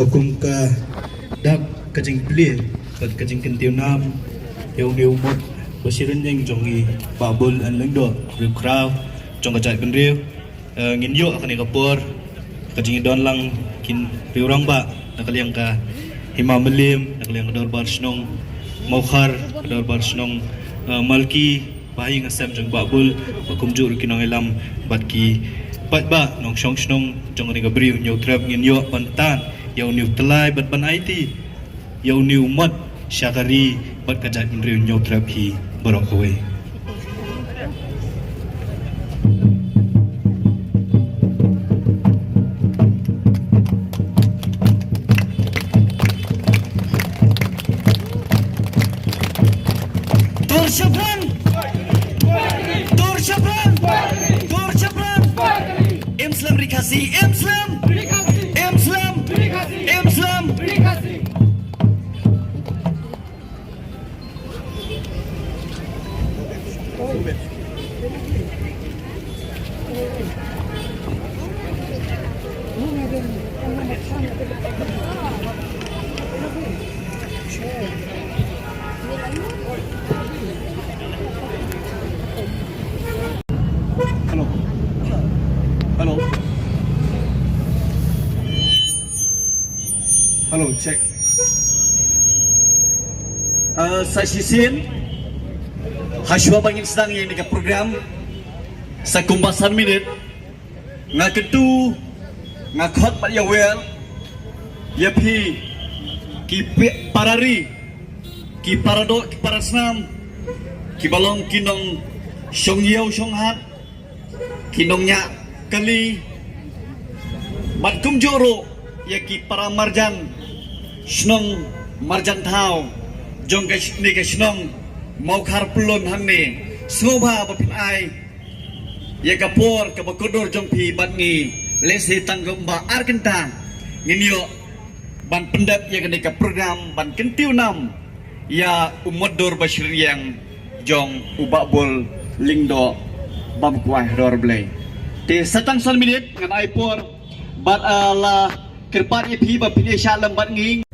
bakum ka dak kajing pli kat kajing kentiu nam eu neu mot basiran yang jongi babul an lengdo riu kraw jong kajai penriu ngin yo akan ikapur kajing don lang kin riu rang ba nakaliang ka hima melim nakaliang dor bar snong maukhar dor bar snong malki bayi ngasam jong babul bakum jur kinong elam batki pat ba nong shong snong jong ni gabriu nyau trap ngin yo pantan yau niu telai bat ban IT yau niu mat syakari bat kajat penriu nyau trap hi borok away. Tur Syabran, Tur Syabran, Tur Syabran, Islam Rikasi, Islam, Islam, Islam. Hello. Hello. Hello, check. Saya Sisin. Haswa bangin sedang yang dekat program sa kumbasan minit nga ketu nga khot pat ya wel ya phi ki parari ki parado ki parasnam ki balong kinong song yeu song hat kinong nya kali bat kum joro ya ki para marjan snong marjan thau jong ke ni ke snong mau khar pulon hangne soba bapin ai ya kapor ke bakodor jong pi batngi lesi tanggomba arkenta nginyo ban pendap ya kene ka program ban kentiu nam ya umodor bashir yang jong ubabol lingdo bam kuai dor blay te satang son minit ngan ai por bat ala kerpat pi bapin sha lam bat ngi